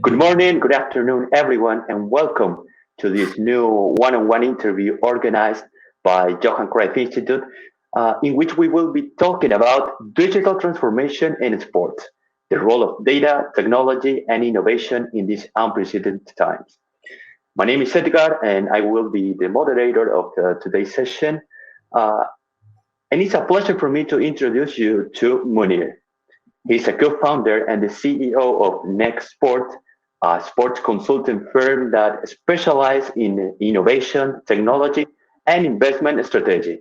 Good morning, good afternoon, everyone, and welcome to this new one-on-one interview organized by Johan Cruyff Institute, in which we will be talking about digital transformation in sports, the role of data, technology, and innovation in these unprecedented times. My name is Edgar, and I will be the moderator of today's session. Uh, and it's a pleasure for me to introduce you to Mounir. He's a co-founder and the CEO of Next Sport, a sports consulting firm that specializes in innovation, technology, and investment strategy.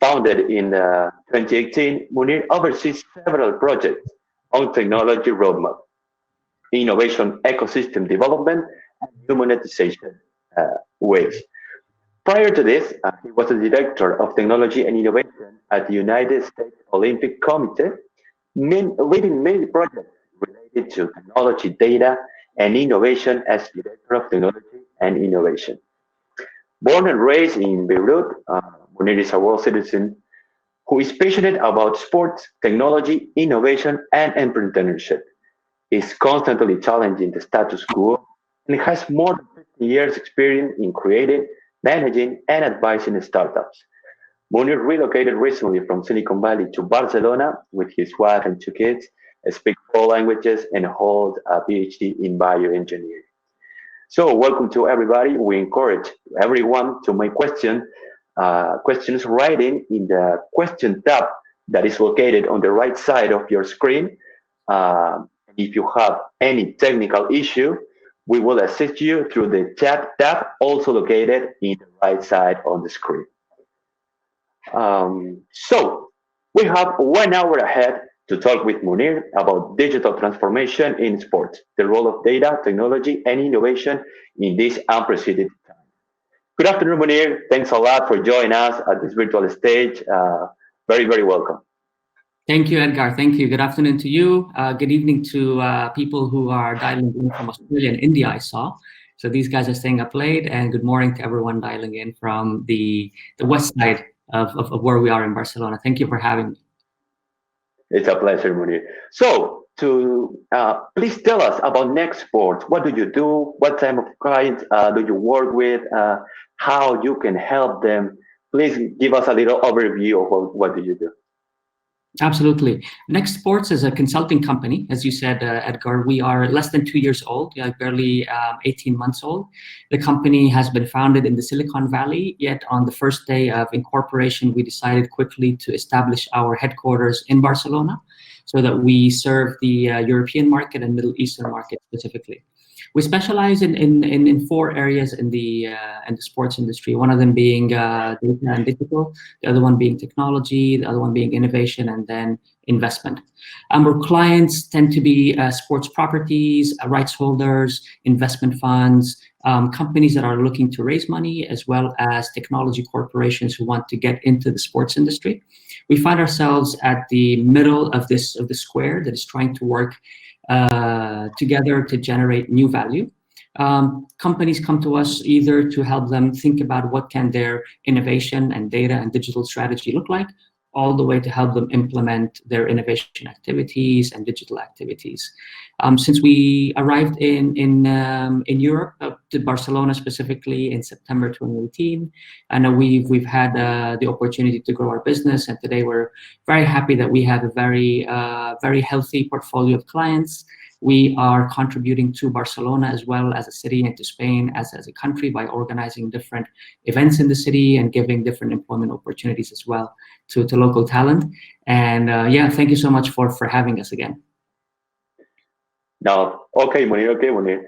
Founded in 2018, Munir oversees several projects on technology roadmap, innovation ecosystem development, and new monetization ways. Prior to this, he was a director of technology and innovation at the United States Olympic Committee, leading many projects related to technology, data, and innovation as Director of Technology and Innovation. Born and raised in Beirut, Munir is a world citizen who is passionate about sports, technology, innovation, and entrepreneurship. He's constantly challenging the status quo and has more than 50 years experience in creating, managing, and advising startups. Mounir relocated recently from Silicon Valley to Barcelona with his wife and two kids, speaks four languages, and holds a PhD in bioengineering. So, welcome to everybody. We encourage everyone to make questions writing in the question tab that is located on the right side of your screen. If you have any technical issue, we will assist you through the chat tab, also located in the right side on the screen. So we have 1 hour ahead to talk with Mounir about digital transformation in sports, the role of data, technology, and innovation in this unprecedented time. Good afternoon, Mounir. Thanks a lot for joining us at this virtual stage. Very, very welcome. Thank you, Edgar. Thank you. Good afternoon to you. Good evening to people who are dialing in from Australia and India, I saw. So these guys are staying up late, and good morning to everyone dialing in from the west side of where we are in Barcelona. Thank you for having me. It's a pleasure, Mounir. So, please tell us about Next Sports. What do you do? What type of clients do you work with? How you can help them? Please give us a little overview of what do you do. Absolutely. Next Sports is a consulting company. As you said, Edgar, we are less than 2 years old, barely 18 months old. The company has been founded in the Silicon Valley, yet on the first day of incorporation, we decided quickly to establish our headquarters in Barcelona so that we serve the European market and Middle Eastern market specifically. We specialize in four areas in the sports industry. One of them being data and digital, the other one being technology, the other one being innovation, and then investment. Our clients tend to be sports properties, rights holders, investment funds, companies that are looking to raise money, as well as technology corporations who want to get into the sports industry. We find ourselves at the middle of the square that is trying to work together to generate new value. Companies come to us either to help them think about what can their innovation and data and digital strategy look like, all the way to help them implement their innovation activities and digital activities. Since we arrived in Europe, to Barcelona specifically in September 2018, and we've had the opportunity to grow our business, and today we're very happy that we have a very healthy portfolio of clients. We are contributing to Barcelona as well as a city and to Spain as a country by organizing different events in the city and giving different employment opportunities as well to local talent. And thank you so much for having us again. Now, okay, Mounir.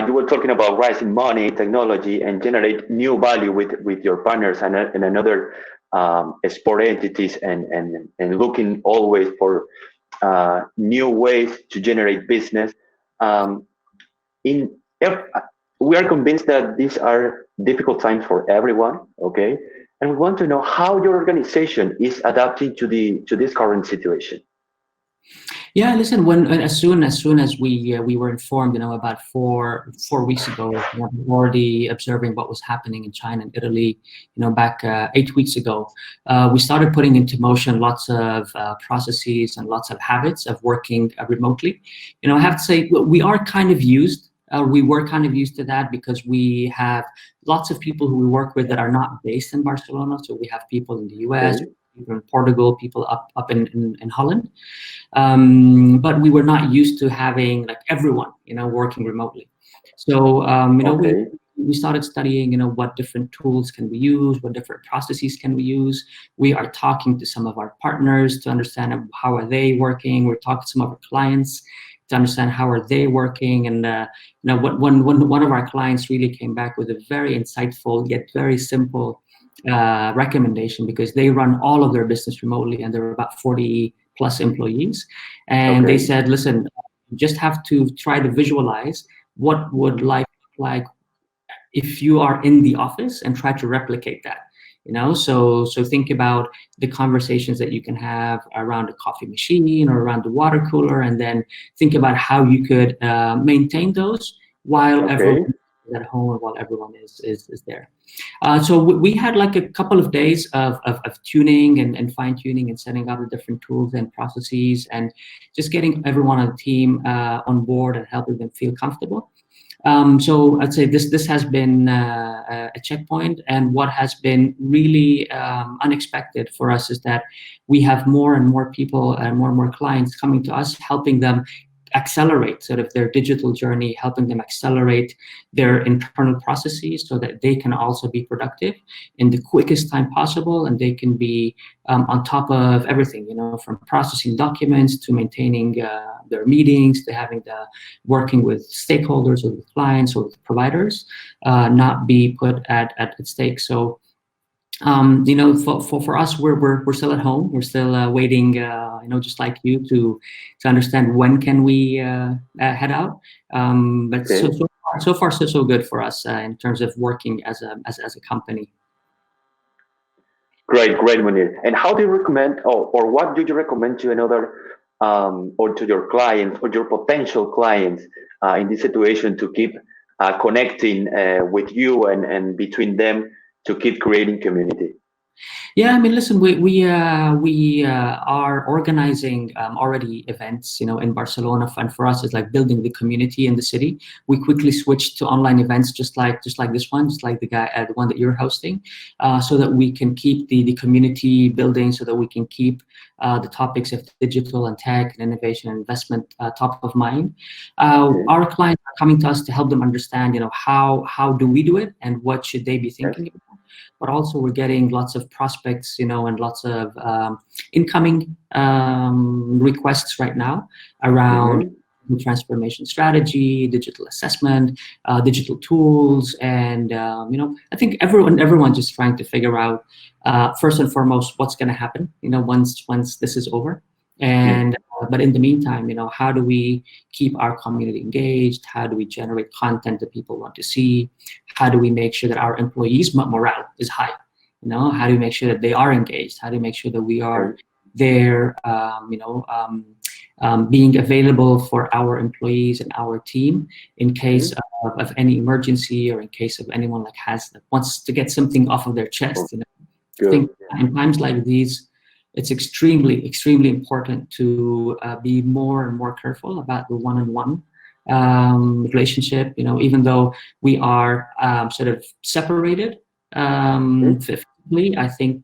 You were talking about raising money, technology, and generate new value with your partners and another sport entities, and looking always for new ways to generate business. We are convinced that these are difficult times for everyone, okay? And we want to know how your organization is adapting to this current situation. Yeah, listen. As soon as we were informed, about four weeks ago, already observing what was happening in China and Italy, back 8 weeks ago, we started putting into motion lots of processes and lots of habits of working remotely. I have to say we are kind of used. We were kind of used to that because we have lots of people who we work with that are not based in Barcelona. So we have people in the US, Okay. people in Portugal, people up in Holland. But we were not used to having like everyone, working remotely. So, Okay. we started studying, what different tools can we use, what different processes can we use. We are talking to some of our partners to understand how are they working. We're talking to some of our clients to understand how are they working. And, one of our clients really came back with a very insightful yet very simple recommendation, because they run all of their business remotely and there are about 40 plus employees. And they Okay. said, listen, you just have to try to visualize what would life look like if you are in the office, and try to replicate that. So think about the conversations that you can have around a coffee machine or around the water cooler, and then think about how you could maintain those while everyone Okay. is at home, and while everyone is there. So we had like a couple of days of tuning and fine tuning and setting up the different tools and processes, and just getting everyone on the team on board and helping them feel comfortable. So I'd say this has been a checkpoint, and what has been really unexpected for us is that we have more and more people and more clients coming to us, helping them accelerate sort of their digital journey, helping them accelerate their internal processes so that they can also be productive in the quickest time possible, and they can be on top of everything, from processing documents to maintaining their meetings to having the working with stakeholders or with clients or with providers, not be put at stake. So for us, we're still at home. We're still waiting, just like you, to understand when can we head out. But Okay. so far so good for us in terms of working as a company. Great, great, Mounir. And how do you recommend, or what do you recommend to another, or to your clients or your potential clients in this situation to keep connecting with you and between them to keep creating community? Yeah, I mean, listen, we are organizing already events, in Barcelona, and for us, it's like building the community in the city. We quickly switched to online events, just like this one, just like the one that you're hosting, so that we can keep the community building, so that we can keep the topics of digital and tech and innovation and investment top of mind. Okay. Our clients are coming to us to help them understand, how do we do it and what should they be Yes. thinking about. But also we're getting lots of prospects, and lots of incoming requests right now around Mm-hmm. transformation strategy, digital assessment, digital tools, and I think everyone just trying to figure out first and foremost what's going to happen, once this is over. And but in the meantime, how do we keep our community engaged? How do we generate content that people want to see? How do we make sure that our employees' morale is high? How do we make sure that they are engaged? How do we make sure that we are Okay. there, being available for our employees and our team in case Mm-hmm. of any emergency, or in case of anyone wants to get something off of their chest. I Good. think in times like these, it's extremely important to be more and more careful about the one-on-one relationship. Even though we are sort of separated Mm-hmm. physically, I think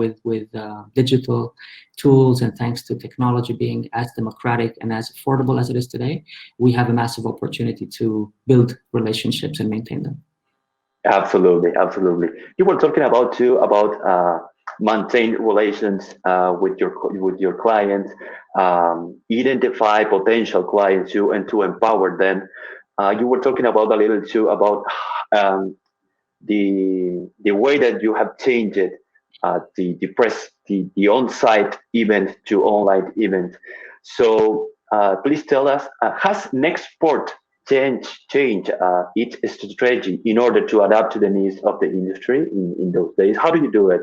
with digital tools, and thanks to technology being as democratic and as affordable as it is today, we have a massive opportunity to build relationships and maintain them. Absolutely, absolutely. You were talking about too about maintain relations with your clients, identify potential clients too, and to empower them. You were talking about a little too about um, the way that you have changed it, the on-site event to online event. So please tell us, has Next Sport change its strategy in order to adapt to the needs of the industry in those days? How do you do it,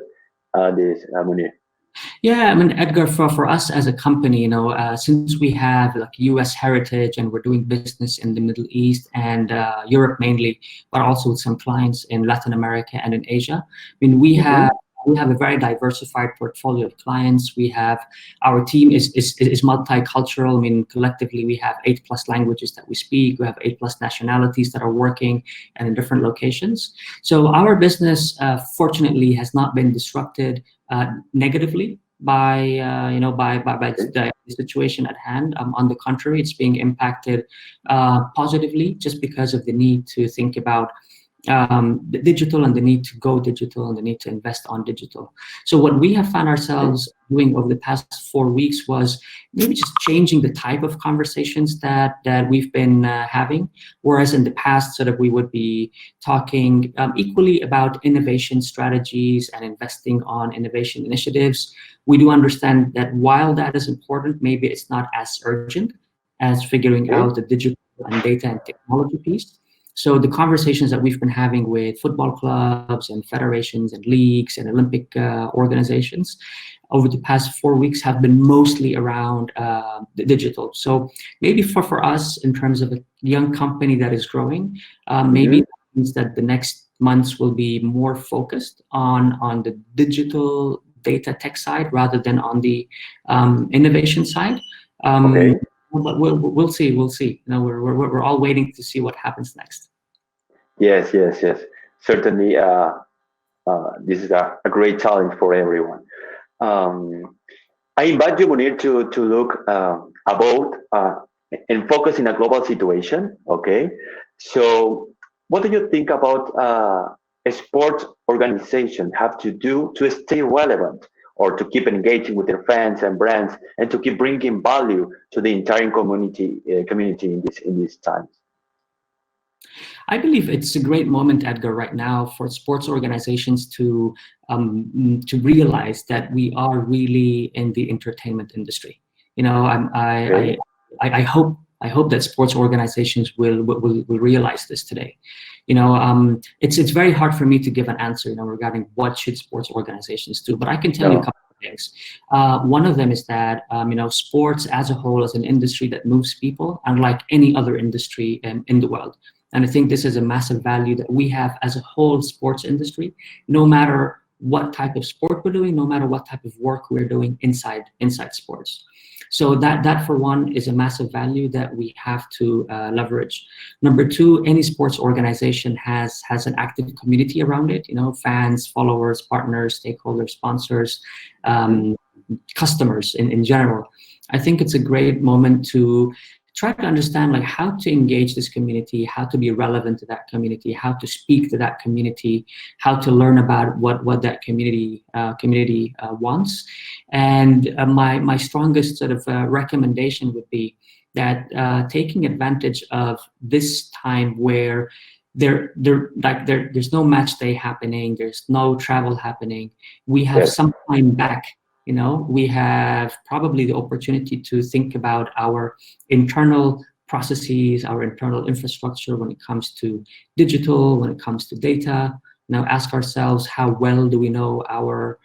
this Mounir? Yeah, I mean, Edgar, for us as a company, since we have like U.S. heritage and we're doing business in the Middle East and Europe mainly, but also with some clients in Latin America and in Asia. I mean, Mm-hmm. we have a very diversified portfolio of clients. We have our team is multicultural. I mean, collectively we have 8+ languages that we speak. We have 8+ nationalities that are working and in different locations. So our business, fortunately, has not been disrupted negatively by the situation at hand. On the contrary, it's being impacted positively just because of the need to think about the digital and the need to go digital and the need to invest on digital. So what we have found ourselves doing over the past 4 weeks was maybe just changing the type of conversations that we've been having. Whereas in the past, sort of we would be talking equally about innovation strategies and investing on innovation initiatives. We do understand that while that is important, maybe it's not as urgent as figuring Okay. out the digital and data and technology piece. So the conversations that we've been having with football clubs and federations and leagues and Olympic organizations over the past 4 weeks have been mostly around the digital. So maybe for us, in terms of a young company that is growing, maybe Mm-hmm. that means that the next months will be more focused on the digital data tech side rather than on the innovation side. Um, Okay. but we'll see. We'll see. We're all waiting to see what happens next. Yes, yes, yes. Certainly, this is a great challenge for everyone. Um, I invite you, Munir, to look about and focus in a global situation. Okay, so what do you think about a sports organization have to do to stay relevant or to keep engaging with their fans and brands and to keep bringing value to the entire community in these times? I believe it's a great moment, Edgar, right now for sports organizations to realize that we are really in the entertainment industry. Okay. I hope that sports organizations will realize this today. It's very hard for me to give an answer, regarding what should sports organizations do, but I can tell you a No. couple of things. One of them is that sports as a whole is an industry that moves people, unlike any other industry in the world. And I think this is a massive value that we have as a whole sports industry, no matter what type of sport we're doing, no matter what type of work we're doing inside sports. So that for one is a massive value that we have to leverage. Number two, any sports organization has an active community around it. Fans, followers, partners, stakeholders, sponsors, customers in general. I think it's a great moment to try to understand like how to engage this community, how to be relevant to that community, how to speak to that community, how to learn about what that community wants. And my strongest sort of recommendation would be that taking advantage of this time where there's no match day happening, there's no travel happening. We have Yes. some time back. We have probably the opportunity to think about our internal processes, our internal infrastructure when it comes to digital, when it comes to data. Ask ourselves, how well do we know our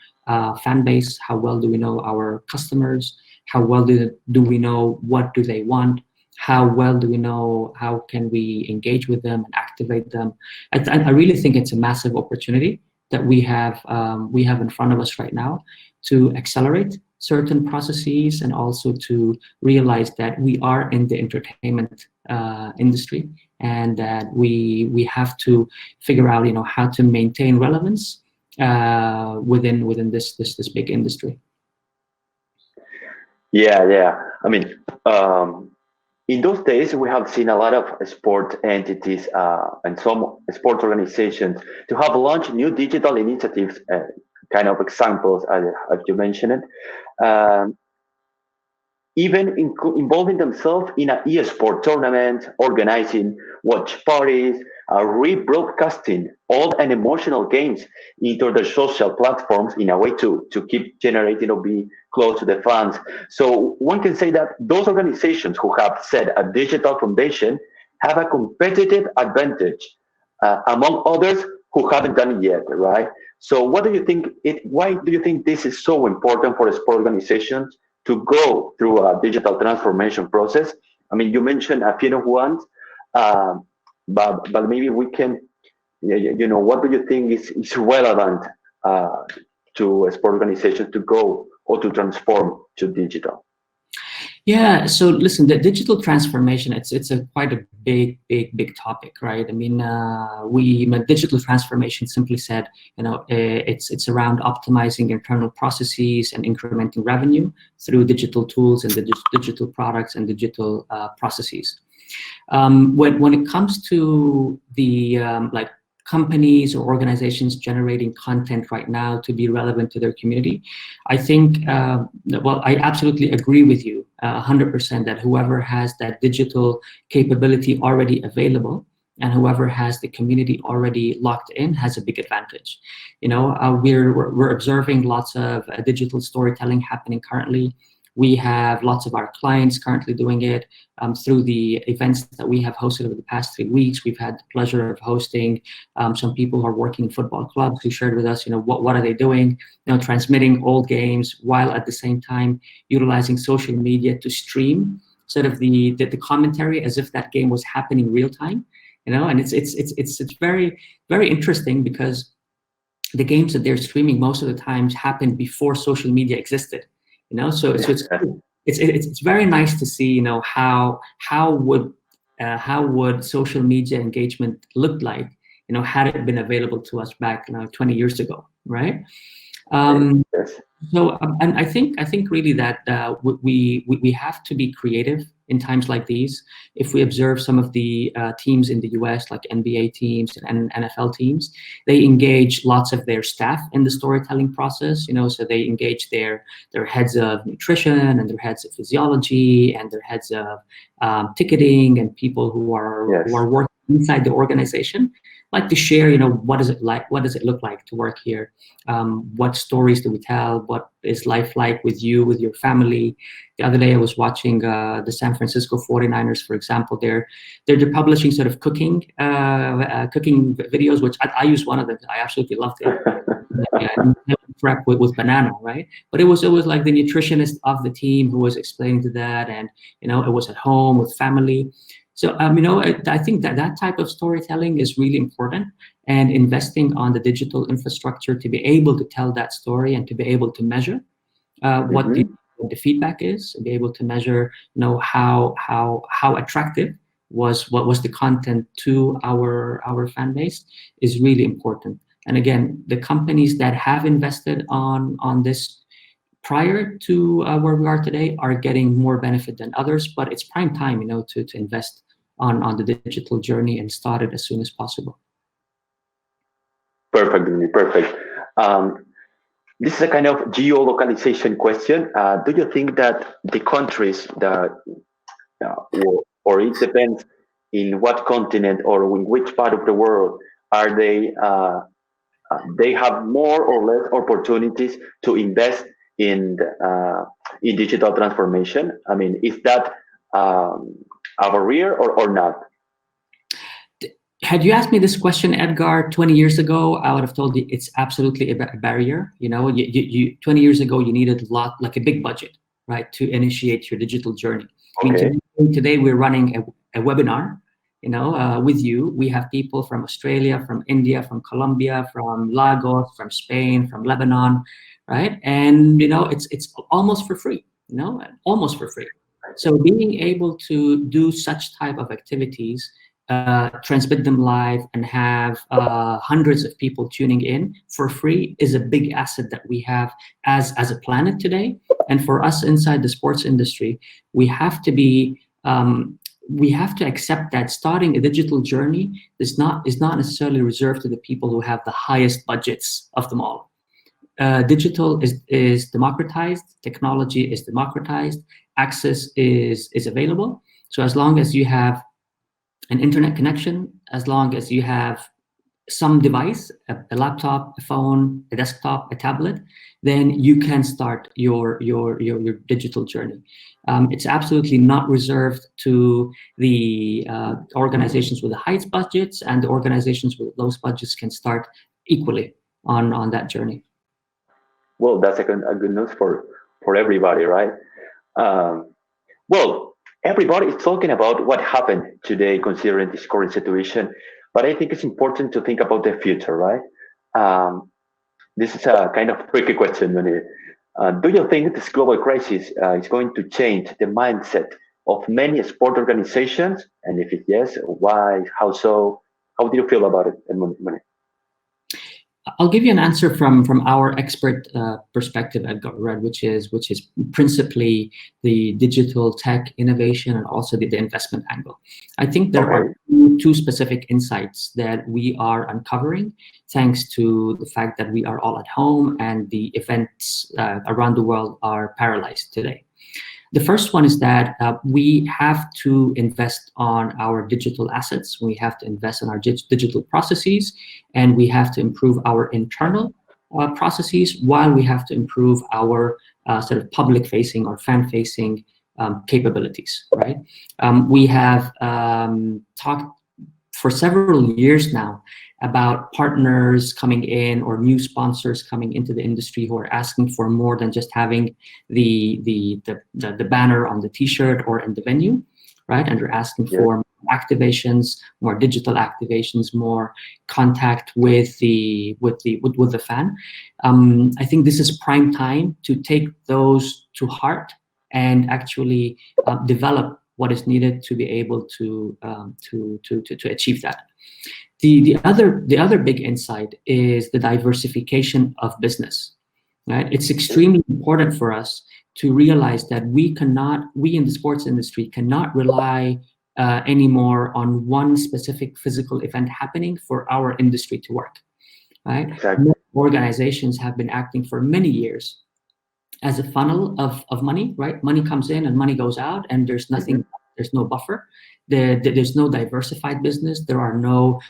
fan base? How well do we know our customers? How well do we know what do they want? How well do we know how can we engage with them and activate them? I really think it's a massive opportunity that we have in front of us right now to accelerate certain processes and also to realize that we are in the entertainment industry and that we have to figure out how to maintain relevance within this big industry. Yeah, yeah. I mean, in those days, we have seen a lot of sport entities and some sports organizations to have launched new digital initiatives, kind of examples, as you mentioned it. Even involving themselves in an e-sport tournament, organizing watch parties, rebroadcasting old and emotional games into their social platforms in a way to keep generating or be close to the fans. So one can say that those organizations who have set a digital foundation have a competitive advantage, among others, who haven't done it yet, right? So what do you think why do you think this is so important for sport organizations to go through a digital transformation process? I mean, you mentioned a few ones, um, but maybe we can, what do you think is relevant uh, to a sport organization to go or to transform to digital? Yeah, so listen, the digital transformation, it's a quite a big topic, right? I mean, digital transformation, simply said, it's around optimizing internal processes and incrementing revenue through digital tools and the digital products and digital processes. When it comes to the like companies or organizations generating content right now to be relevant to their community, I think, well, I absolutely agree with you 100% that whoever has that digital capability already available and whoever has the community already locked in has a big advantage. We're observing lots of digital storytelling happening currently. We have lots of our clients currently doing it through the events that we have hosted over the past 3 weeks. We've had the pleasure of hosting some people who are working in football clubs who shared with us, what are they doing, transmitting old games while at the same time utilizing social media to stream sort of the commentary as if that game was happening real time, and it's very, very interesting because the games that they're streaming most of the times happened before social media existed. So it's very nice to see, how would social media engagement look like, had it been available to us back 20 years ago, right? Yes. So, and I think really that we have to be creative in times like these. If we observe some of the teams in the US, like NBA teams and NFL teams, they engage lots of their staff in the storytelling process. So they engage their heads of nutrition and their heads of physiology and their heads of ticketing and people who are working inside the organization, like to share, what is it like? What does it look like to work here? What stories do we tell? What is life like with you, with your family? The other day I was watching the San Francisco 49ers, for example. They're publishing sort of cooking videos, which I use one of them. I absolutely loved it. Prep with banana, right? But it was like the nutritionist of the team who was explaining to that, and it was at home with family. So I think that type of storytelling is really important, and investing on the digital infrastructure to be able to tell that story and to be able to measure what the feedback is, and be able to measure how attractive was the content to our fan base is really important. And again, the companies that have invested on this prior to where we are today are getting more benefit than others, but it's prime time, to invest on the digital journey and start it as soon as possible. Perfect. This is a kind of geolocalization question. Do you think that the countries that, or it depends in what continent or in which part of the world are they have more or less opportunities to invest in digital transformation? I mean, is that a barrier or not? Had you asked me this question, Edgar, 20 years ago, I would have told you it's absolutely a barrier. You 20 years ago, you needed like a big budget, right, to initiate your digital journey. Okay. I mean, today we're running a webinar, with you. We have people from Australia, from India, from Colombia, from Lagos, from Spain, from Lebanon, right? And, it's almost for free, almost for free. So being able to do such type of activities, transmit them live and have hundreds of people tuning in for free is a big asset that we have as a planet today. And for us inside the sports industry, we have to accept that starting a digital journey is not necessarily reserved to the people who have the highest budgets of them all. Digital is democratized, technology is democratized, access is available. So as long as you have an internet connection, as long as you have some device, a laptop, a phone, a desktop, a tablet, then you can start your digital journey. It's absolutely not reserved to the organizations with the highest budgets, and the organizations with lowest budgets can start equally on that journey. Well, that's a good news for everybody, right? Um, well, everybody is talking about what happened today, considering this current situation. But I think it's important to think about the future, right? Um, this is a kind of tricky question, Mounir. Do you think this global crisis is going to change the mindset of many sport organizations? And if yes, why? How so? How do you feel about it, Mounir? I'll give you an answer from our expert perspective, Edgar, right, which is principally the digital tech innovation and also the investment angle. I think there are two specific insights that we are uncovering thanks to the fact that we are all at home and the events around the world are paralyzed today. The first one is that we have to invest on our digital assets. We have to invest in our digital processes, and we have to improve our internal processes, while we have to improve our sort of public-facing or fan-facing capabilities, right? We have talked for several years now about partners coming in or new sponsors coming into the industry who are asking for more than just having the banner on the t-shirt or in the venue, right? And they're asking for activations, more digital activations, more contact with the fan. I think this is prime time to take those to heart and actually develop what is needed to be able to achieve that. The other big insight is the diversification of business, right? It's extremely important for us to realize that we in the sports industry cannot rely anymore on one specific physical event happening for our industry to work, right? Exactly. Organizations have been acting for many years as a funnel of money, right? Money comes in and money goes out, and there's nothing, there's no buffer. There's no diversified business. There are no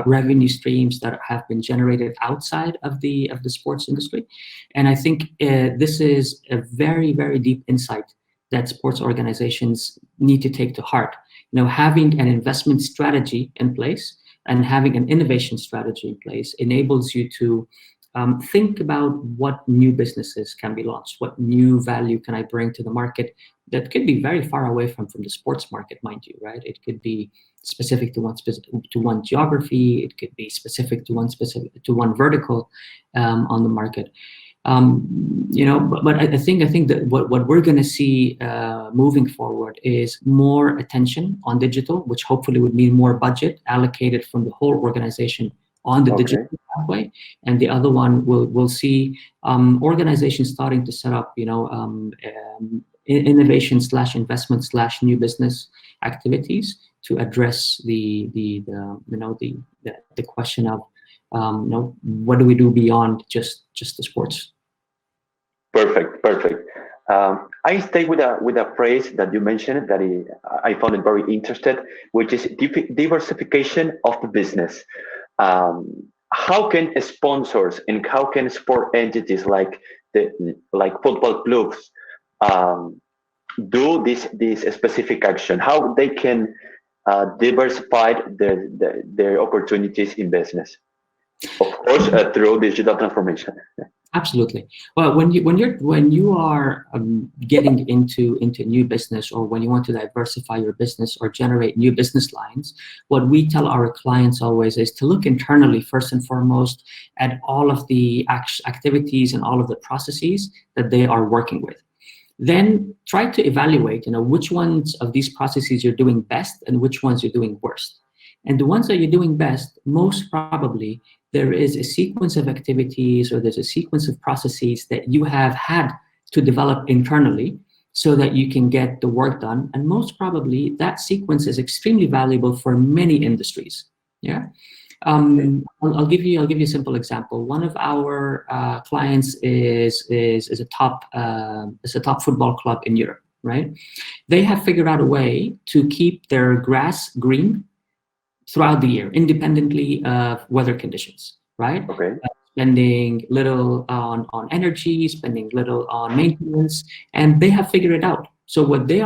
revenue streams that have been generated outside of the sports industry. And I think this is a very, very deep insight that sports organizations need to take to heart. You know, having an investment strategy in place and having an innovation strategy in place enables you to think about what new businesses can be launched, what new value can I bring to the market that could be very far away from the sports market, mind you, right? It could be specific to one geography. It could be specific to one vertical on the market. You know, but I think that what we're going to see moving forward is more attention on digital, which hopefully would mean more budget allocated from the whole organization on the digital pathway. And the other one we'll see organizations starting to set up, you know, innovation / investment / new business activities to address the question of you know, what do we do beyond just the sports. Perfect. I stay with a phrase that you mentioned that I found it very interesting, which is diversification of the business. How can sponsors and how can sport entities like football clubs do this specific action? How they can diversify their opportunities in business? Of course, through digital transformation. Absolutely. Well, when you are getting into new business, or when you want to diversify your business or generate new business lines, what we tell our clients always is to look internally first and foremost at all of the activities and all of the processes that they are working with. Then try to evaluate, you know, which ones of these processes you're doing best and which ones you're doing worst. And the ones that you're doing best, most probably there is a sequence of activities or there's a sequence of processes that you have had to develop internally so that you can get the work done. And most probably that sequence is extremely valuable for many industries. Yeah. I'll give you a simple example. One of our clients is a top football club in Europe, right? They have figured out a way to keep their grass green throughout the year, independently of weather conditions, right? Okay. Spending little on energy, spending little on maintenance, and they have figured it out. So what they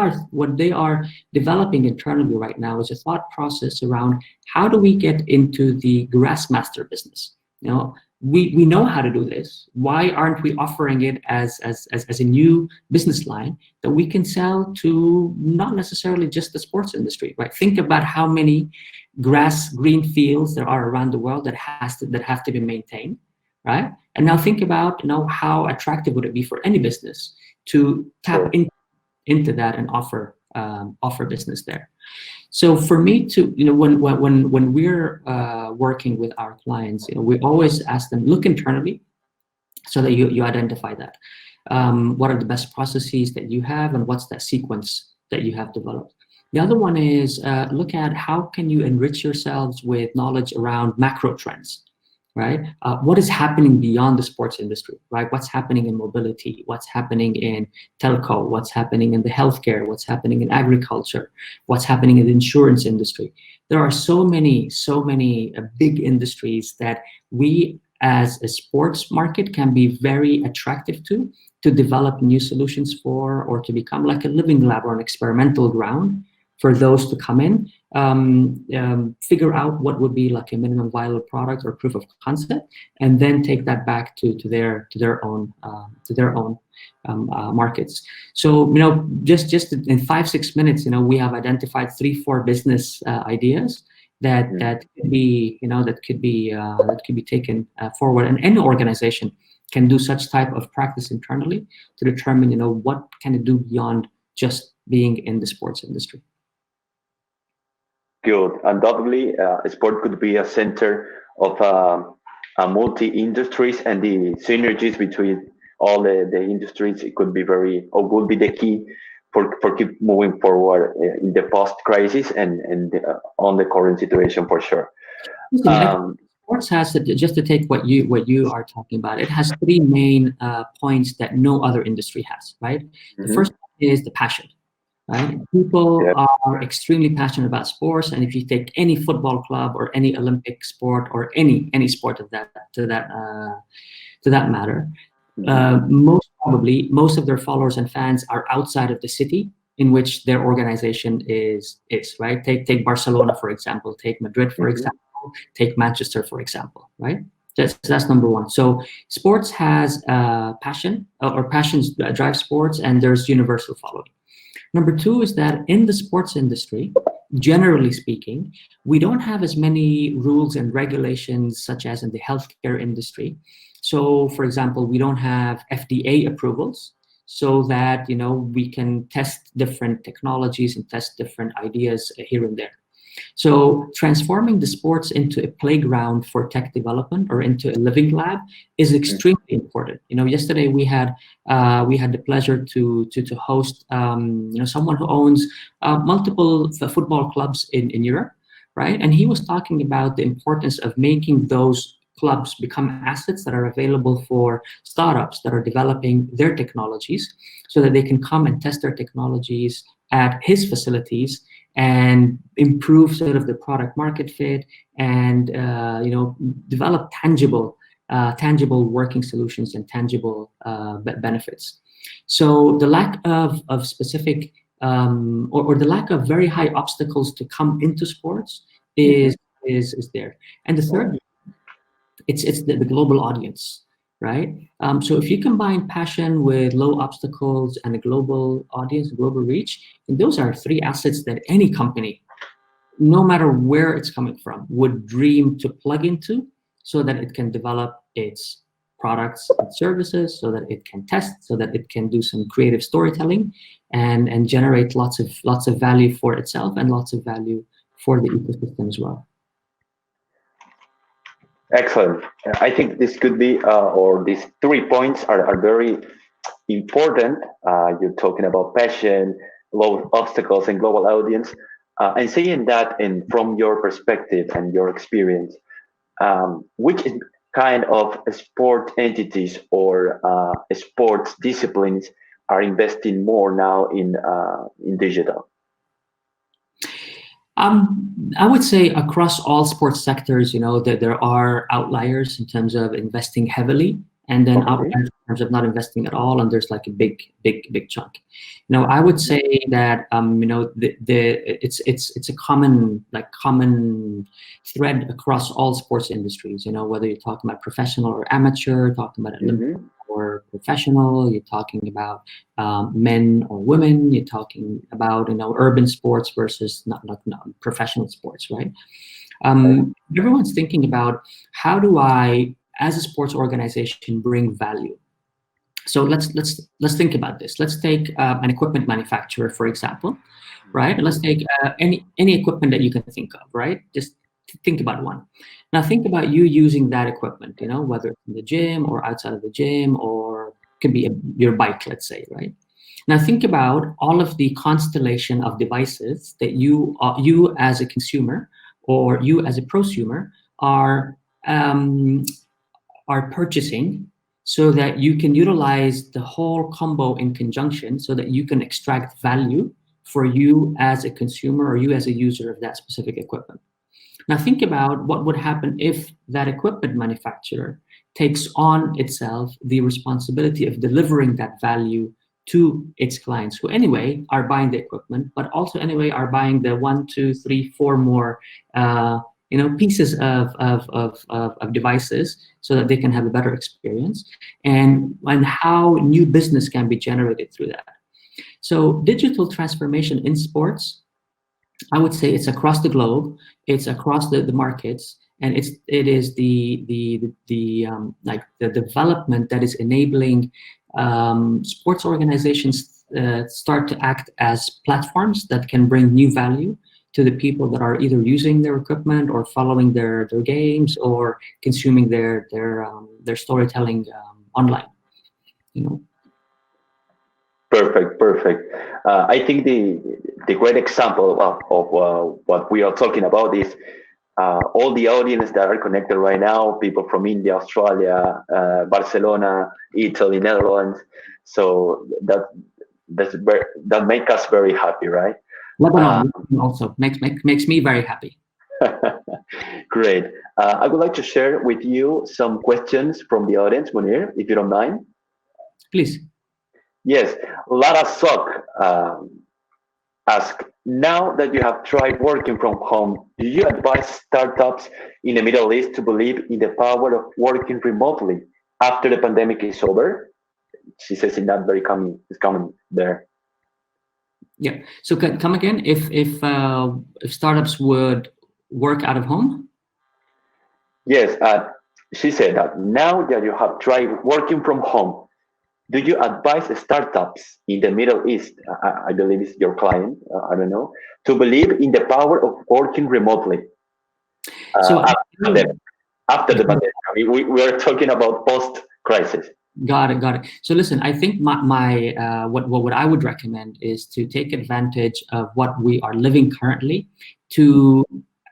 are developing internally right now is a thought process around how do we get into the Grassmaster business. You know, we know how to do this. Why aren't we offering it as a new business line that we can sell to not necessarily just the sports industry, right? Think about how many green fields there are around the world that have to be maintained, right? And now think about, how attractive would it be for any business to tap Sure. into that and offer business there. So for me to, when we're working with our clients, we always ask them, look internally so that you identify that. What are the best processes that you have, and what's that sequence that you have developed? The other one is look at how can you enrich yourselves with knowledge around macro trends, right? What is happening beyond the sports industry, right? What's happening in mobility? What's happening in telco? What's happening in the healthcare? What's happening in agriculture? What's happening in the insurance industry? There are so many big industries that we as a sports market can be very attractive to develop new solutions for, or to become like a living lab or an experimental ground for those to come in, figure out what would be like a minimum viable product or proof of concept, and then take that back to their own markets. So just in 5-6 minutes, we have identified 3-4 business ideas that could be taken forward, and any organization can do such type of practice internally to determine what can it do beyond just being in the sports industry. Good. Undoubtedly, sport could be a center of a multi-industries, and the synergies between all the industries, it could be will be the key for keep moving forward in the post-crisis and on the current situation for sure. Sports has just to take what you are talking about. It has 3 main points that no other industry has, right? The first one is the passion. Right? People are extremely passionate about sports, and if you take any football club or any Olympic sport or any sport of that to that matter, most of their followers and fans are outside of the city in which their organization is right. Take Barcelona for example. Take Madrid for example. Take Manchester for example. Right. That's number one. So sports has passion, or passions drive sports, and there's universal following. Number 2 is that in the sports industry, generally speaking, we don't have as many rules and regulations such as in the healthcare industry. So, for example, we don't have FDA approvals so that we can test different technologies and test different ideas here and there. So transforming the sports into a playground for tech development or into a living lab is extremely important. Yesterday we had the pleasure to host someone who owns multiple football clubs in Europe, right? And he was talking about the importance of making those clubs become assets that are available for startups that are developing their technologies, so that they can come and test their technologies at his facilities and improve sort of the product market fit, and develop tangible working solutions and tangible benefits. So the lack of specific or the lack of very high obstacles to come into sports is there. And the third, it's the global audience, right? So if you combine passion with low obstacles and a global audience, global reach, and those are 3 assets that any company, no matter where it's coming from, would dream to plug into, so that it can develop its products and services, so that it can test, so that it can do some creative storytelling and generate lots of value for itself and lots of value for the ecosystem as well. Excellent. I think this could be, or these 3 points are very important. You're talking about passion, low obstacles, and global audience. And saying that, and from your perspective and your experience, which kind of sport entities or sports disciplines are investing more now in digital? I would say across all sports sectors, that there are outliers in terms of investing heavily, and then Okay. outliers in terms of not investing at all, and there's like a big chunk. I would say that it's a common thread across all sports industries. Whether you're talking about professional or amateur, talking about Olympic or professional, you're talking about men or women, you're talking about urban sports versus not professional sports, right? Everyone's thinking about, how do I, as a sports organization, bring value? So let's think about this. Let's take an equipment manufacturer, for example, right? Let's take any equipment that you can think of, right? Just think about one. Now think about you using that equipment, whether it's in the gym or outside of the gym, or could be your bike, let's say, right? Now think about all of the constellation of devices that you as a consumer or you as a prosumer are purchasing, so that you can utilize the whole combo in conjunction, so that you can extract value for you as a consumer or you as a user of that specific equipment. Now think about what would happen if that equipment manufacturer takes on itself the responsibility of delivering that value to its clients, who anyway are buying the equipment, but also anyway are buying the 1, 2, 3, 4 more pieces of devices, so that they can have a better experience, and how new business can be generated through that. So digital transformation in sports, I would say it's across the globe, it's across the markets, and it is the development that is enabling sports organizations start to act as platforms that can bring new value to the people that are either using their equipment or following their games or consuming their storytelling online. Perfect. I think the great example of what we are talking about is all the audience that are connected right now, people from India, Australia, Barcelona, Italy, Netherlands. So that makes us very happy, right? Lebanon also makes me very happy. Great. I would like to share with you some questions from the audience, Mounir, if you don't mind. Please. Yes, Lara Zok ask, now that you have tried working from home, do you advise startups in the Middle East to believe in the power of working remotely after the pandemic is over? She says it's not very common. It's common there. Yeah. So come again. If startups would work out of home? Yes. She said that now that you have tried working from home, do you advise startups in the Middle East, I believe it's your client, I don't know, to believe in the power of working remotely? So after the pandemic, we are talking about post-crisis. Got it. So listen, I think what I would recommend is to take advantage of what we are living currently, to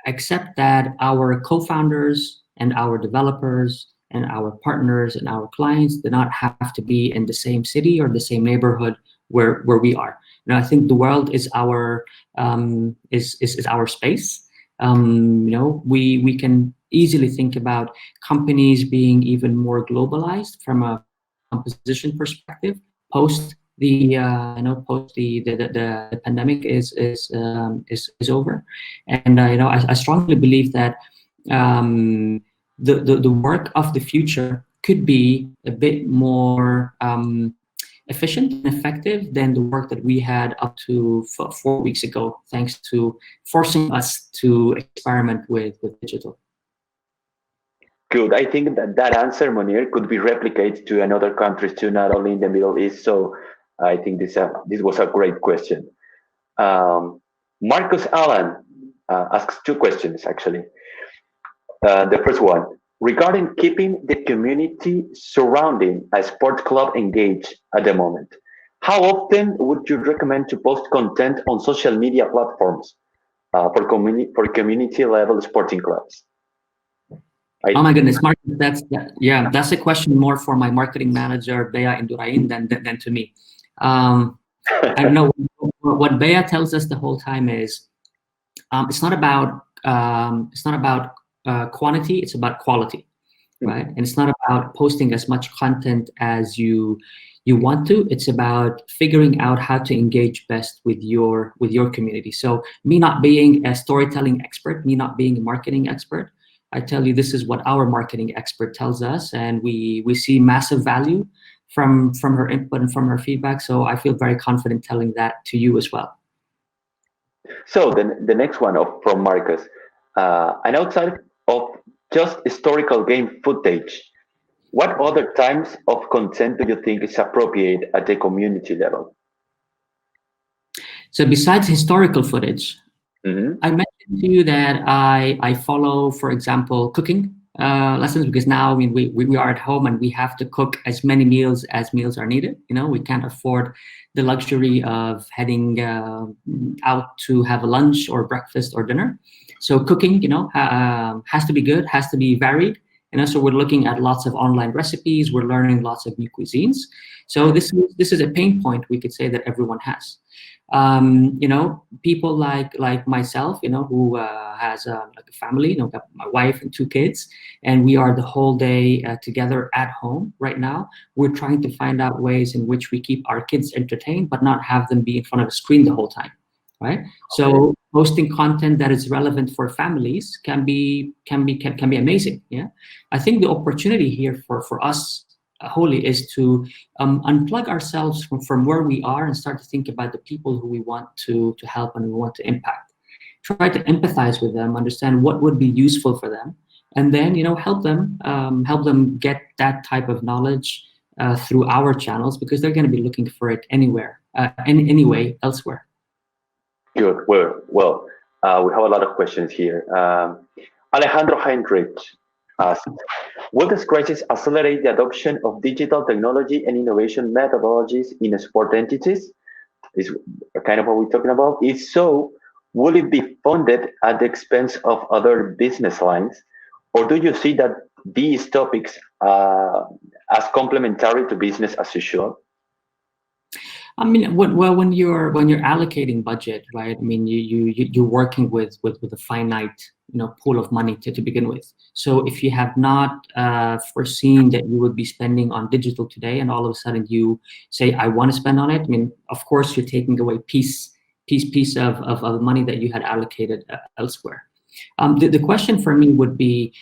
accept that our co-founders and our developers and our partners and our clients do not have to be in the same city or the same neighborhood where we are. I think the world is our our space. We can easily think about companies being even more globalized from a composition perspective post the pandemic is over, and I strongly believe that the work of the future could be a bit more efficient and effective than the work that we had up to 4 weeks ago, thanks to forcing us to experiment with digital. Good. I think that answer, Mounir, could be replicated to another countries too, not only in the Middle East. So I think this was a great question. Marcus Allen asks 2 questions, actually. The first one, regarding keeping the community surrounding a sports club engaged at the moment, how often would you recommend to post content on social media platforms for community level sporting clubs? Oh my goodness, Mark, that's a question more for my marketing manager, Bea Indurain, than to me. I don't know. What Bea tells us the whole time is, it's not about quantity. It's about quality, right? And it's not about posting as much content as you want to. It's about figuring out how to engage best with your community. So me not being a storytelling expert, me not being a marketing expert, I tell you this is what our marketing expert tells us, and we see massive value from her input and from her feedback. So I feel very confident telling that to you as well. So the next one from Marcus, and outside of just historical game footage, what other types of content do you think is appropriate at the community level? So besides historical footage, Mm-hmm. I mentioned to you that I follow, for example, cooking lessons, because now I mean we are at home and we have to cook as many meals as meals are needed. You know, we can't afford the luxury of heading out to have a lunch or breakfast or dinner. So cooking, you know, has to be good, has to be varied. You know, so we're looking at lots of online recipes. We're learning lots of new cuisines. So this is a pain point we could say that everyone has. You know, people like myself, you know, who has like a family, you know, got my wife and 2 kids, and we are the whole day together at home right now. We're trying to find out ways in which we keep our kids entertained, but not have them be in front of a screen the whole time, right? So posting content that is relevant for families can be amazing. Yeah, I think the opportunity here for us wholly is to unplug ourselves from where we are and start to think about the people who we want to help and we want to impact. Try to empathize with them, understand what would be useful for them, and then, you know, help them get that type of knowledge through our channels, because they're going to be looking for it anywhere, anyway, elsewhere. Good. Well, we have a lot of questions here. Alejandro Heinrich asks, will this crisis accelerate the adoption of digital technology and innovation methodologies in sport entities? Is kind of what we're talking about. If so, will it be funded at the expense of other business lines, or do you see that these topics as complementary to business as usual? I mean, when you're allocating budget, right? I mean, you're working with a finite, you know, pool of money to begin with. So if you have not foreseen that you would be spending on digital today, and all of a sudden you say, I want to spend on it, I mean, of course you're taking away piece of money that you had allocated elsewhere. The question for me would be,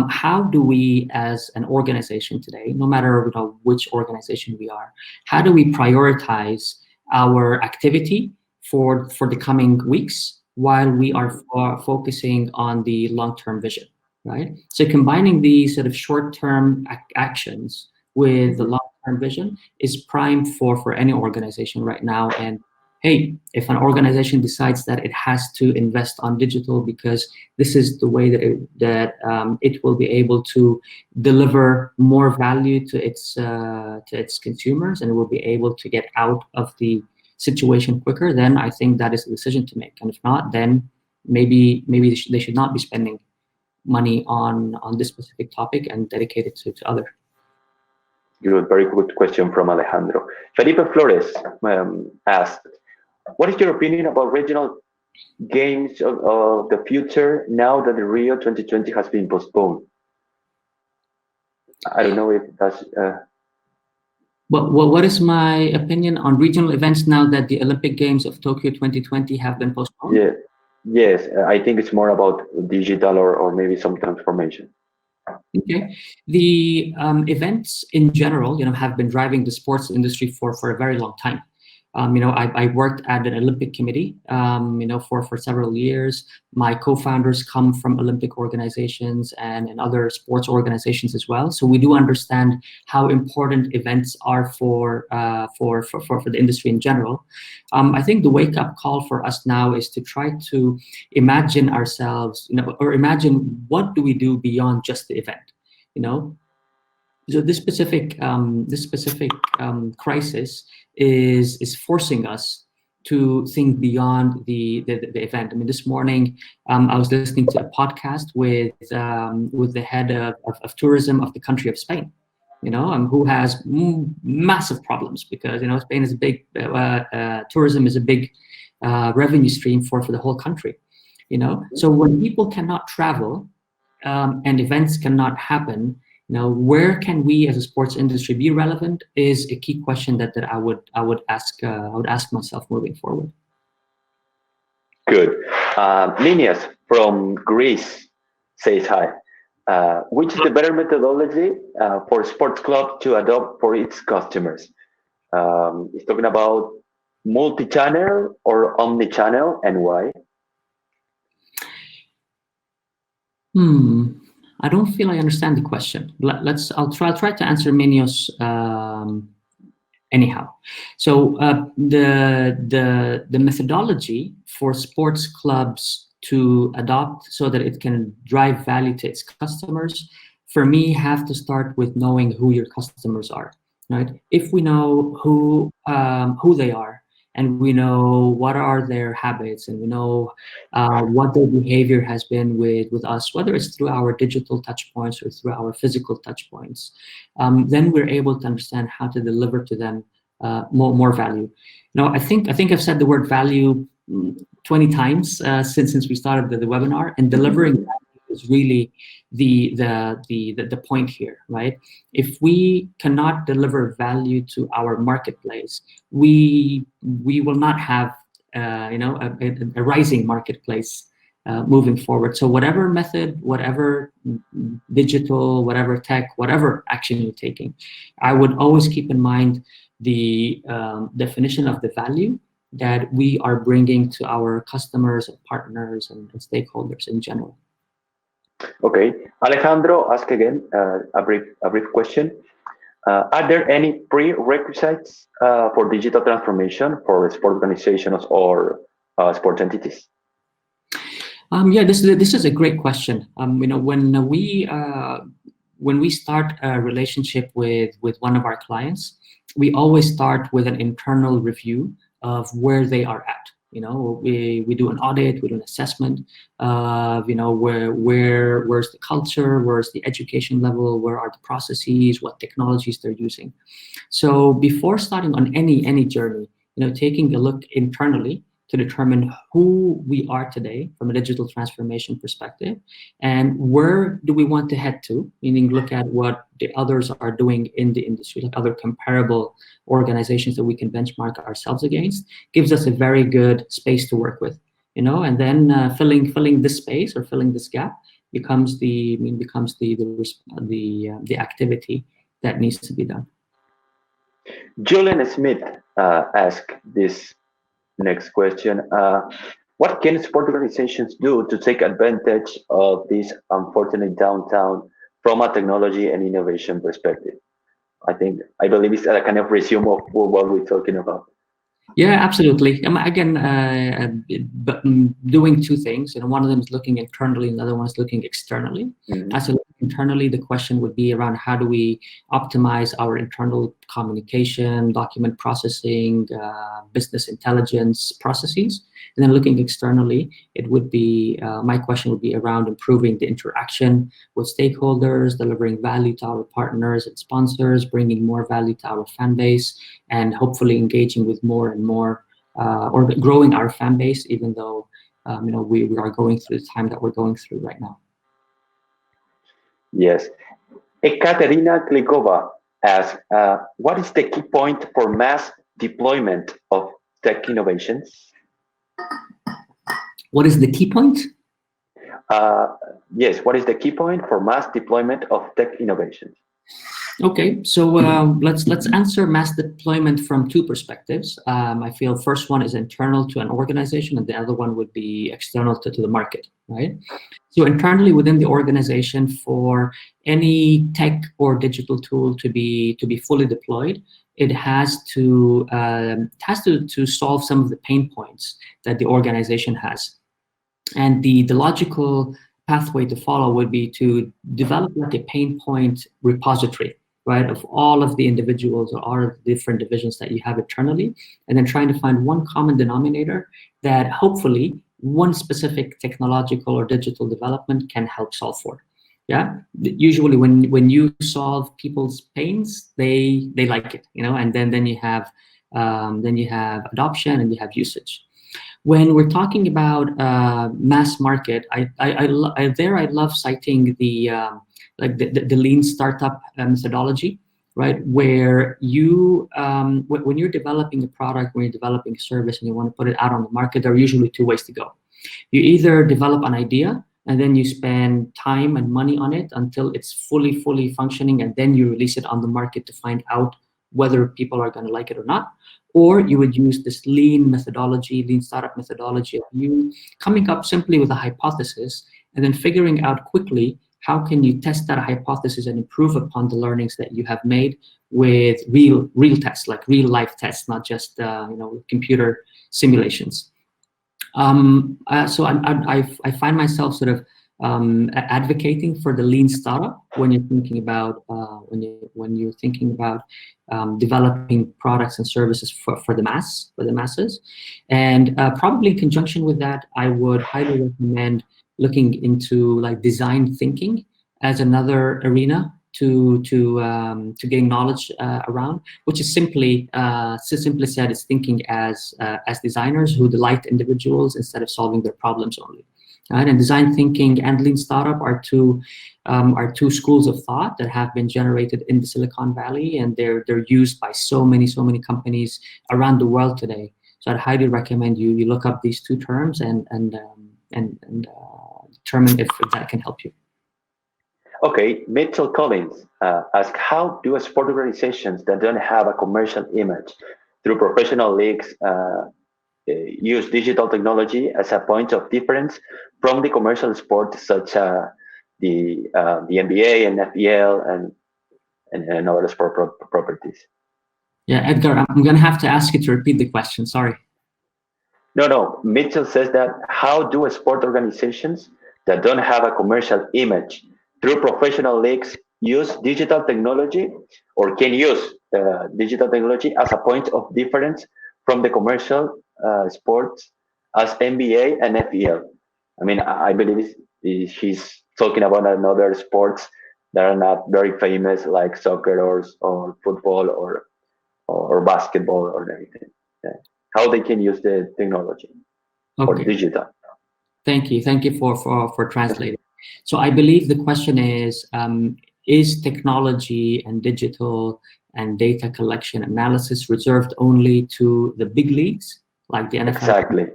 how do we as an organization today, no matter, you know, which organization we are, how do we prioritize our activity for the coming weeks while we are focusing on the long-term vision, right? So combining these sort of short-term actions with the long-term vision is prime for any organization right now. And hey, if an organization decides that it has to invest on digital because this is the way that it will be able to deliver more value to its consumers, and it will be able to get out of the situation quicker, then I think that is a decision to make. And if not, then maybe they should not be spending money on this specific topic and dedicate it to other. Good, very good question from Alejandro. Felipe Flores asked, what is your opinion about regional games of the future now that the Rio 2020 has been postponed? I don't know if that's... What is my opinion on regional events now that the Olympic Games of Tokyo 2020 have been postponed? Yeah, yes, I think it's more about digital or maybe some transformation. Okay, the events in general, you know, have been driving the sports industry for a very long time. You know, I worked at an Olympic committee, you know, for several years. My co-founders come from Olympic organizations and other sports organizations as well. So we do understand how important events are for the industry in general. I think the wake-up call for us now is to try to imagine ourselves, you know, or imagine what do we do beyond just the event, you know. So this specific crisis is forcing us to think beyond the event. I mean, this morning I was listening to a podcast with the head of tourism of the country of Spain, you know, who has massive problems because, you know, Spain is a big tourism is a big revenue stream for the whole country. So when people cannot travel, and events cannot happen, where can we as a sports industry be relevant is a key question that I would ask myself moving forward. Good. Linus from Greece says hi. Which is the better methodology for sports club to adopt for its customers? He's talking about multi-channel or omni-channel, and why? I don't feel I understand the question. I'll try to answer Menios anyhow. So the methodology for sports clubs to adopt so that it can drive value to its customers, for me, have to start with knowing who your customers are, right? If we know who they are, and we know what are their habits, and we know what their behavior has been with us, whether it's through our digital touch points or through our physical touch points, then we're able to understand how to deliver to them more value. I think I've said the word value 20 times since we started the webinar, and delivering value is really the point here, right? If we cannot deliver value to our marketplace, we will not have a rising marketplace moving forward. So whatever method, whatever digital, whatever tech, whatever action you're taking, I would always keep in mind the definition of the value that we are bringing to our customers and partners and stakeholders in general. Okay, Alejandro, ask again a brief question. Are there any prerequisites for digital transformation for sport organizations or sports entities? Yeah, this is a great question. When we start a relationship with one of our clients, we always start with an internal review of where they are at. We do an audit, we do an assessment of, where's the culture, where's the education level, where are the processes, what technologies they're using. So before starting on any journey, taking a look internally to determine who we are today from a digital transformation perspective, and where do we want to head to, meaning look at what the others are doing in the industry, like other comparable organizations that we can benchmark ourselves against, gives us a very good space to work with, and then filling this space or filling this gap becomes the activity that needs to be done. Julian Smith asked this next question. What can sport organizations do to take advantage of this unfortunate downtown from a technology and innovation perspective? I believe it's a kind of resume of what we're talking about. Yeah, absolutely. Again, doing two things, one of them is looking internally, and the other one is looking externally. As internally, the question would be around how do we optimize our internal communication, document processing, business intelligence processes. And then looking externally, it would be, my question would be around improving the interaction with stakeholders, delivering value to our partners and sponsors, bringing more value to our fan base, and hopefully engaging with more and more, or growing our fan base, even though we are going through the time that we're going through right now. Yes. Ekaterina Klikova asks, what is the key point for mass deployment of tech innovations? What is the key point? Yes, what is the key point for mass deployment of tech innovations? Okay, so let's answer mass deployment from two perspectives. I feel first one is internal to an organization, and the other one would be external to the market, right? So internally within the organization, for any tech or digital tool to be fully deployed, it has to solve some of the pain points that the organization has, and the logical pathway to follow would be to develop like a pain point repository, right, of all of the individuals or all of the different divisions that you have internally, and then trying to find one common denominator that hopefully one specific technological or digital development can help solve for. Yeah, usually when you solve people's pains, they like it, and then you have adoption and you have usage. When we're talking about mass market, I love citing the the lean startup methodology, right? Where you when you're developing a product, when you're developing a service, and you want to put it out on the market, there are usually two ways to go. You either develop an idea and then you spend time and money on it until it's fully functioning, and then you release it on the market to find out whether people are going to like it or not. Or you would use this lean methodology, lean startup methodology of you coming up simply with a hypothesis and then figuring out quickly how can you test that hypothesis and improve upon the learnings that you have made with real tests, like real life tests, not just computer simulations. I find myself sort of advocating for the lean startup when you're thinking about developing products and services for the masses, and probably in conjunction with that, I would highly recommend looking into like design thinking as another arena to gain knowledge around, which is simply said, is thinking as designers who delight individuals instead of solving their problems only. Right? And design thinking and lean startup are two schools of thought that have been generated in the Silicon Valley, and they're used by so many companies around the world today. So I'd highly recommend you look up these two terms and determine if that can help you. Okay, Mitchell Collins asked, how do sport organizations that don't have a commercial image through professional leagues use digital technology as a point of difference from the commercial sports such as the NBA and FPL and other sport properties? Yeah, Edgar, I'm going to have to ask you to repeat the question. Sorry. No. Mitchell says that how do sport organizations that don't have a commercial image through professional leagues use digital technology, or can use digital technology as a point of difference from the commercial sports as NBA and FPL? I mean, I believe he's talking about another sports that are not very famous, like soccer or football or basketball or anything. Yeah. How they can use the technology or digital. Thank you for translating. So I believe the question is technology and digital and data collection analysis reserved only to the big leagues like the NFL? Exactly.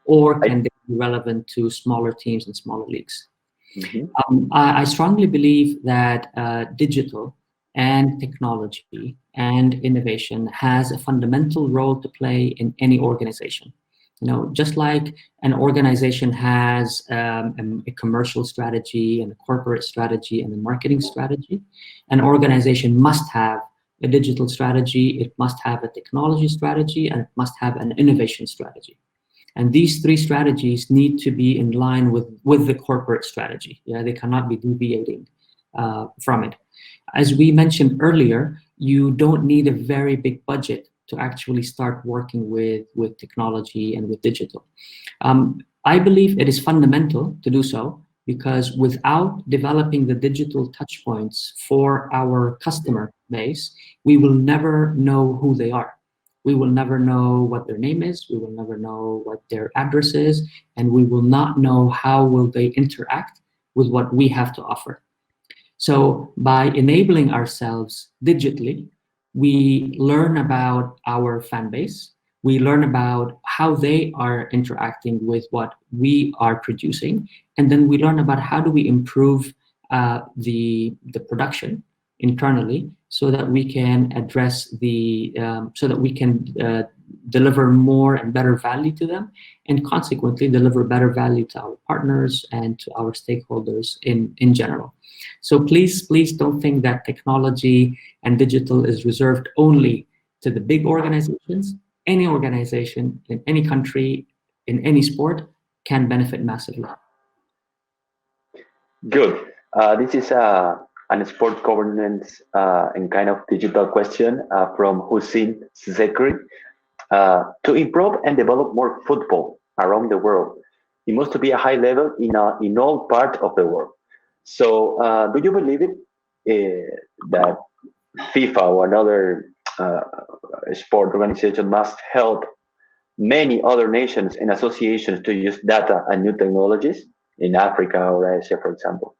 Or can they be relevant to smaller teams and smaller leagues? I strongly believe that digital and technology and innovation has a fundamental role to play in any organization. Just like an organization has a commercial strategy and a corporate strategy and a marketing strategy, an organization must have a digital strategy, it must have a technology strategy, and it must have an innovation strategy. And these three strategies need to be in line with the corporate strategy. Yeah, they cannot be deviating from it. As we mentioned earlier, you don't need a very big budget to actually start working with technology and with digital. I believe it is fundamental to do so, because without developing the digital touch points for our customer base, we will never know who they are. We will never know what their name is, we will never know what their address is, and we will not know how will they interact with what we have to offer. So by enabling ourselves digitally, we learn about our fan base, we learn about how they are interacting with what we are producing, and then we learn about how do we improve the production internally so that we can address deliver more and better value to them, and consequently deliver better value to our partners and to our stakeholders in general. So please don't think that technology and digital is reserved only to the big organizations. Any organization in any country, in any sport, can benefit massively. Good. This is a sport governance and kind of digital question from Hussein Zekri. To improve and develop more football around the world, it must be a high level in all parts of the world. So do you believe that FIFA or another sport organization must help many other nations and associations to use data and new technologies in Africa or Asia, for example.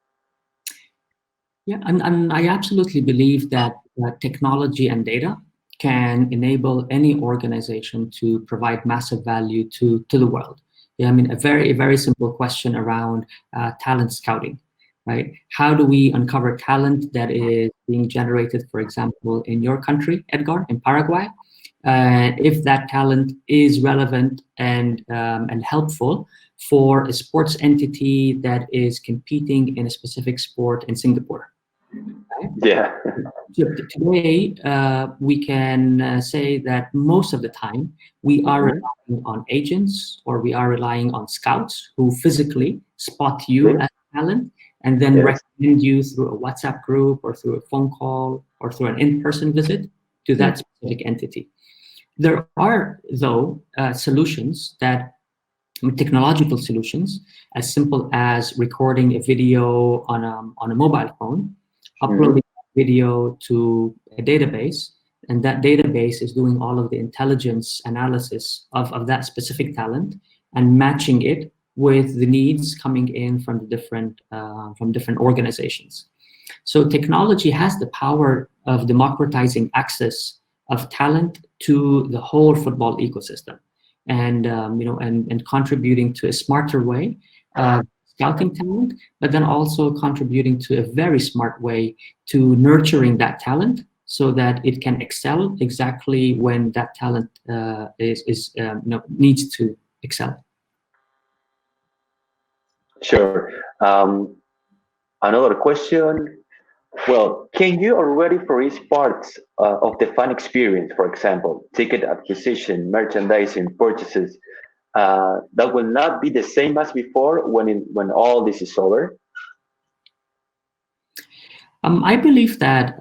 Yeah, and I absolutely believe that technology and data can enable any organization to provide massive value to the world. Yeah, I mean, a very simple question around talent scouting, right? How do we uncover talent that is being generated, for example, in your country, Edgar, in Paraguay? If that talent is relevant and helpful for a sports entity that is competing in a specific sport in Singapore. Right? Yeah. So today, we can say that most of the time we are relying on agents or we are relying on scouts who physically spot you as talent and then recommend you through a WhatsApp group or through a phone call or through an in-person visit to that specific entity. There are, though, solutions that technological solutions as simple as recording a video on a mobile phone, uploading video to a database, and that database is doing all of the intelligence analysis of that specific talent and matching it with the needs coming in from different organizations. So technology has the power of democratizing access of talent to the whole football ecosystem, and and contributing to a smarter way of scouting talent, but then also contributing to a very smart way to nurturing that talent so that it can excel exactly when that talent needs to excel. Sure. Another question. Well, can you already for each parts of the fan experience, for example, ticket acquisition, merchandising, purchases, that will not be the same as before when all this is over? I believe that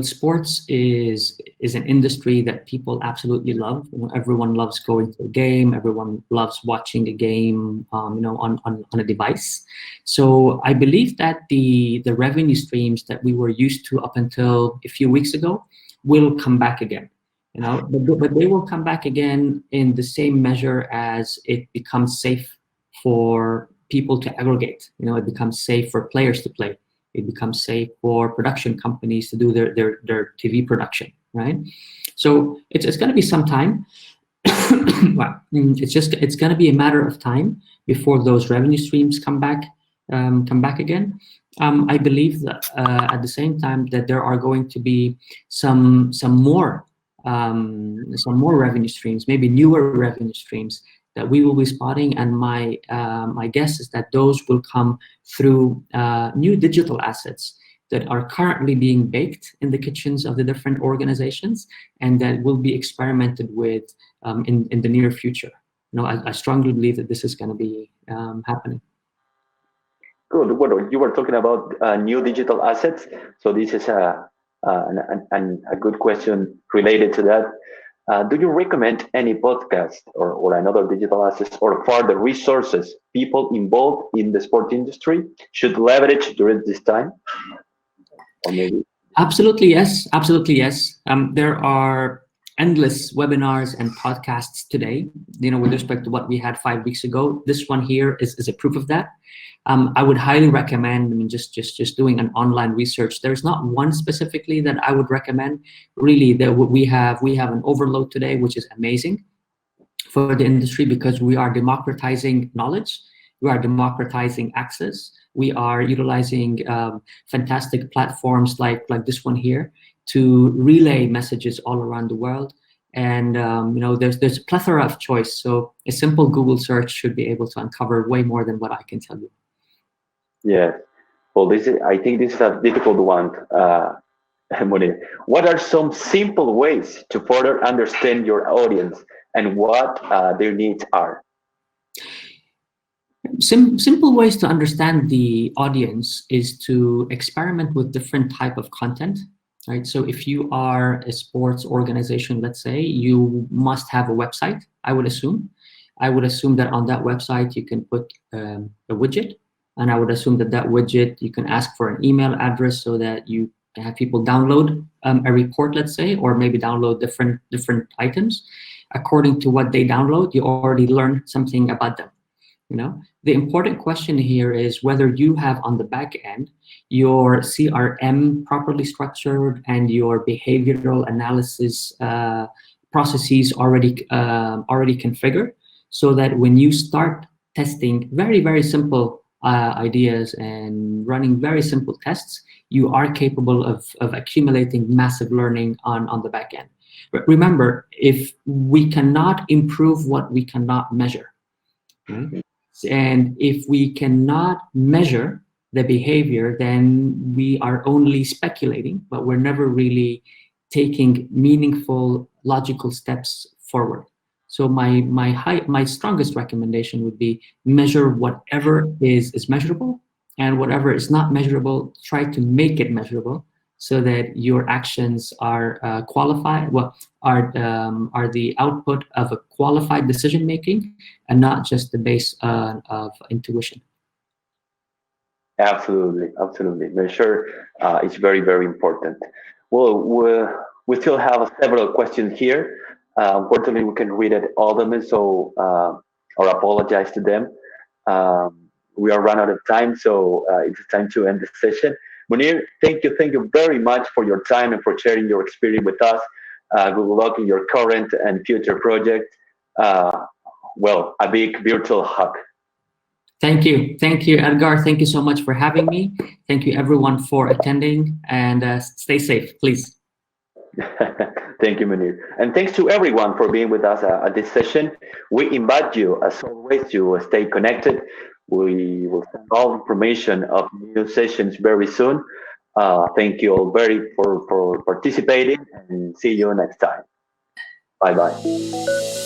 sports is an industry that people absolutely love. Everyone loves going to a game. Everyone loves watching a game, on a device. So I believe that the revenue streams that we were used to up until a few weeks ago will come back again. But they will come back again in the same measure as it becomes safe for people to aggregate. It becomes safe for players to play. It becomes safe for production companies to do their TV production, right? So it's going to be some time. Well, it's going to be a matter of time before those revenue streams come back again. I believe that at the same time that there are going to be some more revenue streams, maybe newer revenue streams that we will be spotting, and my guess is that those will come through new digital assets that are currently being baked in the kitchens of the different organizations and that will be experimented with in the near future. I strongly believe that this is going to be happening. Good. Well, you were talking about new digital assets, so this is a good question related to that. Do you recommend any podcast or another digital assets or further resources people involved in the sport industry should leverage during this time? Or maybe? Absolutely yes. Absolutely yes. There are endless webinars and podcasts today. With respect to what we had 5 weeks ago, this one here is a proof of that. I would highly recommend, just doing an online research. There's not one specifically that I would recommend. Really, we have an overload today, which is amazing for the industry because we are democratizing knowledge, we are democratizing access, we are utilizing fantastic platforms like this one here to relay messages all around the world. And there's a plethora of choice. So a simple Google search should be able to uncover way more than what I can tell you. Yeah. Well, I think this is a difficult one, Mounir. What are some simple ways to further understand your audience and what their needs are? Simple ways to understand the audience is to experiment with different type of content, right? So if you are a sports organization, let's say, you must have a website, I would assume. I would assume that on that website you can put a widget, and I would assume that widget you can ask for an email address so that you have people download a report, let's say, or maybe download different items. according to what they download, you already learn something about them. The important question here is whether you have on the back end your CRM properly structured and your behavioral analysis processes already configured, so that when you start testing very simple ideas and running very simple tests, you are capable of accumulating massive learning on the back end. But remember, if we cannot improve what we cannot measure, right? And if we cannot measure the behavior, then we are only speculating, but we're never really taking meaningful, logical steps forward. So my strongest recommendation would be measure whatever is measurable, and whatever is not measurable, try to make it measurable, so that your actions are qualified. Well, are the output of a qualified decision making, and not just the base of intuition. Absolutely, absolutely. Measure is very important. Well, we still have several questions here. Unfortunately, we can read it all of them, so or apologize to them. We are run out of time, so it's time to end the session. Mounir, thank you very much for your time and for sharing your experience with us. Good luck in your current and future project. Well, a big virtual hug. Thank you, Edgar. Thank you so much for having me. Thank you, everyone, for attending, and stay safe, please. Thank you, Mounir. And thanks to everyone for being with us at this session. We invite you, as always, to stay connected. We will send all information of new sessions very soon. Thank you all for participating, and see you next time. Bye-bye.